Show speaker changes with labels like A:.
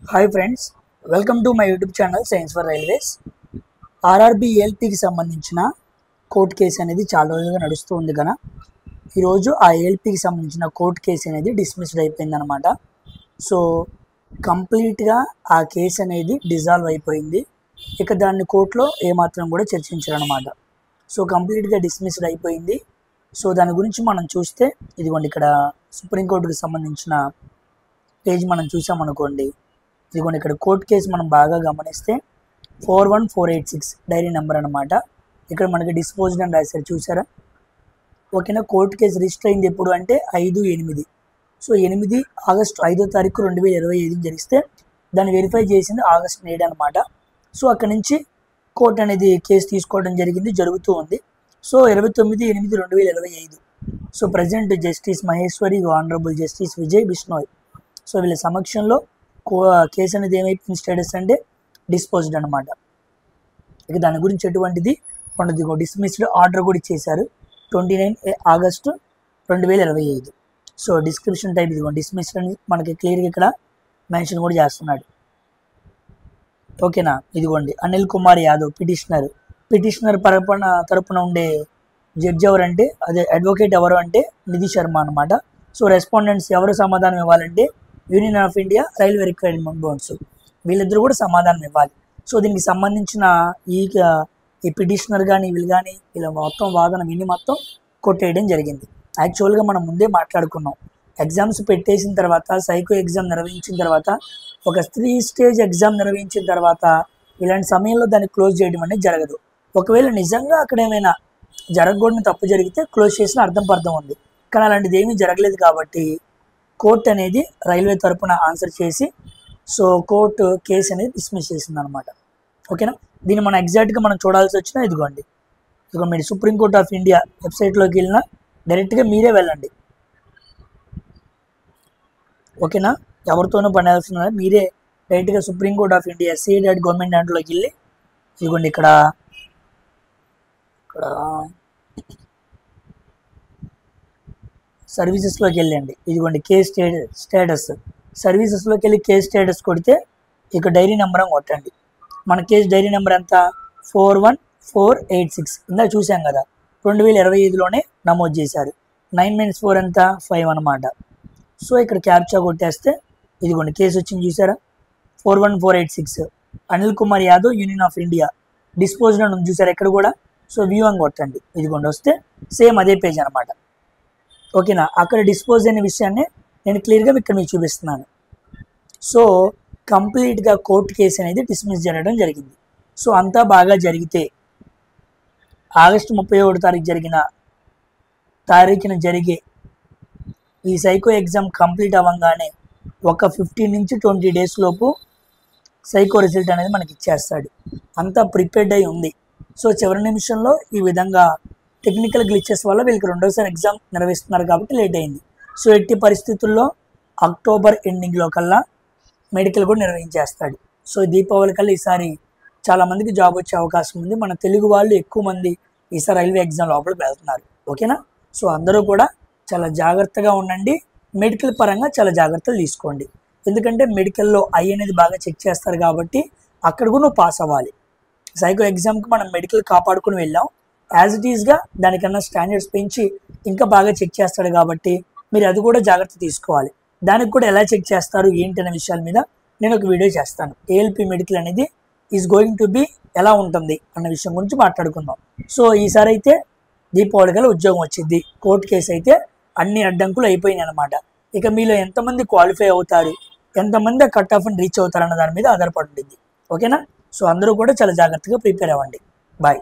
A: Hi friends, welcome to my YouTube channel science for railways. RRB ఏఎల్పికి సంబంధించిన court case అనేది చాలా రోజులుగా నడుస్తూ ఉంది కదా. ఈరోజు ఆ ఏఎల్పికి సంబంధించిన కోర్టు కేసు అనేది డిస్మిస్డ్ అయిపోయిందనమాట. సో కంప్లీట్గా ఆ కేసు అనేది డిజాల్వ్ అయిపోయింది. ఇక దాన్ని కోర్టులో ఏమాత్రం కూడా చర్చించారనమాట. సో కంప్లీట్గా డిస్మిస్డ్ అయిపోయింది. సో దాని గురించి మనం చూస్తే ఇదిగోండి, ఇక్కడ సుప్రీంకోర్టుకి సంబంధించిన పేజ్ మనం చూసామనుకోండి. ఇదిగోండి, ఇక్కడ కోర్టు కేసు మనం బాగా గమనిస్తే 41486 డైరీ నెంబర్ అనమాట. ఇక్కడ మనకి డిస్పోజ్డ్ అని రాశారు, చూసారా? ఓకేనా. కోర్టు కేసు రిజిస్టర్ అయింది ఎప్పుడు అంటే 5/8. సో 8 ఆగస్టు 5వ తారీఖు 2025 జరిగితే దాన్ని వెరిఫై చేసింది ఆగస్టు 7 అనమాట. సో అక్కడి నుంచి కోర్టు అనేది కేసు తీసుకోవడం జరుగుతూ ఉంది. So 29/8/2025 so present justice Maheshwari, honourable justice Vijay Bishnoi, so వీళ్ళ సమక్షంలో కేసు అనేది ఏమైపోయింది, స్టేటస్ అంటే డిస్పోజ్డ్ అనమాట. ఇక దాని గురించి ఎటువంటిది ఉండదు. డిస్మిస్డ్ ఆర్డర్ కూడా ఇచ్చేశారు 29 ఆగస్టు 2025. సో డిస్క్రిప్షన్ టైప్ ఇదిగోండి, డిస్మిస్డ్ అని మనకి క్లియర్గా ఇక్కడ మెన్షన్ కూడా చేస్తున్నాడు. ఓకేనా. ఇదిగోండి, అనిల్ కుమార్ యాదవ్ పిటిషనర్ తరపున ఉండే జడ్జి ఎవరంటే, అదే అడ్వకేట్ ఎవరు అంటే నిధి శర్మ అనమాట. సో రెస్పాండెంట్స్ ఎవరు సమాధానం ఇవ్వాలంటే union of India railway requirement boards, వీళ్ళిద్దరూ కూడా సమాధానం ఇవ్వాలి. సో దీనికి సంబంధించిన ఈ పిటిషనర్ కానీ వీళ్ళ మొత్తం వాదన విని మొత్తం కొట్టేయడం జరిగింది. యాక్చువల్గా మనం ముందే మాట్లాడుకున్నాం, ఎగ్జామ్స్ పెట్టేసిన తర్వాత, సైకో ఎగ్జామ్ నిర్వహించిన తర్వాత, ఒక 3 స్టేజ్ ఎగ్జామ్ నిర్వహించిన తర్వాత ఇలాంటి సమయంలో దాన్ని క్లోజ్ చేయడం అనేది జరగదు. ఒకవేళ నిజంగా అక్కడ ఏమైనా జరగకూడని తప్పు జరిగితే క్లోజ్ చేసిన అర్థం ఉంది. కానీ అలాంటిది ఏమీ జరగలేదు కాబట్టి కోర్టు అనేది రైల్వే తరపున ఆన్సర్ చేసి సో కోర్టు కేసు అనేది డిస్మిస్ చేసింది అనమాట. ఓకేనా. దీన్ని మనం ఎగ్జాక్ట్గా మనం చూడాల్సి వచ్చినా ఇదిగోండి, మీరు సుప్రీంకోర్టు ఆఫ్ ఇండియా వెబ్సైట్లోకి వెళ్ళినా డైరెక్ట్గా మీరే వెళ్ళండి. ఓకేనా. ఎవరితోనూ పడాల్సిన మీరే డైరెక్ట్గా సుప్రీంకోర్టు ఆఫ్ ఇండియా గవర్నమెంట్ దాంట్లోకి వెళ్ళి ఇదిగోండి, ఇక్కడ సర్వీసెస్లోకి వెళ్ళండి. ఇదిగోండి కేస్ స్టేటస్, సర్వీసెస్లోకి వెళ్ళి కేస్ స్టేటస్ కొడితే ఇక డైరీ నెంబర్ అని కొట్టండి. మన కేసు డైరీ నెంబర్ ఎంత, 41486. ఇందా చూసాం కదా, 2025లోనే నమోదు చేశారు. 9-4 ఎంత, 5 అనమాట. సో ఇక్కడ క్యాప్చా కొట్టేస్తే ఇదిగోండి కేసు వచ్చింది, చూసారా? 41486 Anil Kumar Yadav, union of India, disposed అని చూసారా ఇక్కడ కూడా. సో వ్యూ అని కొట్టండి, ఇదిగోండి వస్తే సేమ్ అదే పేజ్ అనమాట. ఓకేనా. అక్కడ డిస్పోజ్ అయిన విషయాన్ని నేను క్లియర్గా ఇక్కడ మీకు చూపిస్తున్నాను. సో కంప్లీట్గా కోర్టు కేసు అనేది డిస్మిస్ జరగడం జరిగింది. సో అంతా బాగా జరిగితే ఆగస్టు 31 తారీఖున జరిగే ఈ సైకో ఎగ్జామ్ కంప్లీట్ అవ్వగానే ఒక 15 నుంచి 20 డేస్ లోపు సైకో రిజల్ట్ అనేది మనకి ఇచ్చేస్తాడు. అంతా ప్రిపేర్డ్ అయి ఉంది. సో చివరి నిమిషంలో ఈ విధంగా టెక్నికల్ గ్లిచెస్ వల్ల వీళ్ళకి రెండోసారి ఎగ్జామ్ నిర్వహిస్తున్నారు కాబట్టి లేట్ అయింది. సో ఎట్టి పరిస్థితుల్లో అక్టోబర్ ఎండింగ్లో కల్లా మెడికల్ కూడా నిర్వహించేస్తాడు. సో దీపావళి కల్లా ఈసారి చాలామందికి జాబ్ వచ్చే అవకాశం ఉంది. మన తెలుగు వాళ్ళు ఎక్కువ మంది ఈసారి రైల్వే ఎగ్జామ్ లోపలికి వెళ్తున్నారు. ఓకేనా. సో అందరూ కూడా చాలా జాగ్రత్తగా ఉండండి. మెడికల్ పరంగా చాలా జాగ్రత్తలు తీసుకోండి. ఎందుకంటే మెడికల్లో ఐ అనేది బాగా చెక్ చేస్తారు కాబట్టి అక్కడ కూడా నువ్వు పాస్ అవ్వాలి. సైకో ఎగ్జామ్కి మనం మెడికల్ కాపాడుకుని వెళ్ళాం, యాజ్ ఇట్ ఈస్గా దానికన్నా స్టాండర్డ్స్ పెంచి ఇంకా బాగా చెక్ చేస్తాడు కాబట్టి మీరు అది కూడా జాగ్రత్త తీసుకోవాలి. దానికి కూడా ఎలా చెక్ చేస్తారు ఏంటి అనే విషయాల మీద నేను ఒక వీడియో చేస్తాను. ఏఎల్పి మెడికల్ అనేది ఈజ్ గోయింగ్ టు బి ఎలా ఉంటుంది అన్న విషయం గురించి మాట్లాడుకుందాం. సో ఈసారి అయితే దీపావళి కల్లా ఉద్యోగం వచ్చింది. కోర్టు కేసు అయితే అన్ని అడ్డంకులు అయిపోయినాయి అనమాట. ఇక మీలో ఎంతమంది క్వాలిఫై అవుతారు, ఎంతమంది కట్ ఆఫ్ని రీచ్ అవుతారు అన్న దాని మీద ఆధారపడి ఉంటుంది. ఓకేనా. సో అందరూ కూడా చాలా జాగ్రత్తగా ప్రిపేర్ అవ్వండి. బాయ్.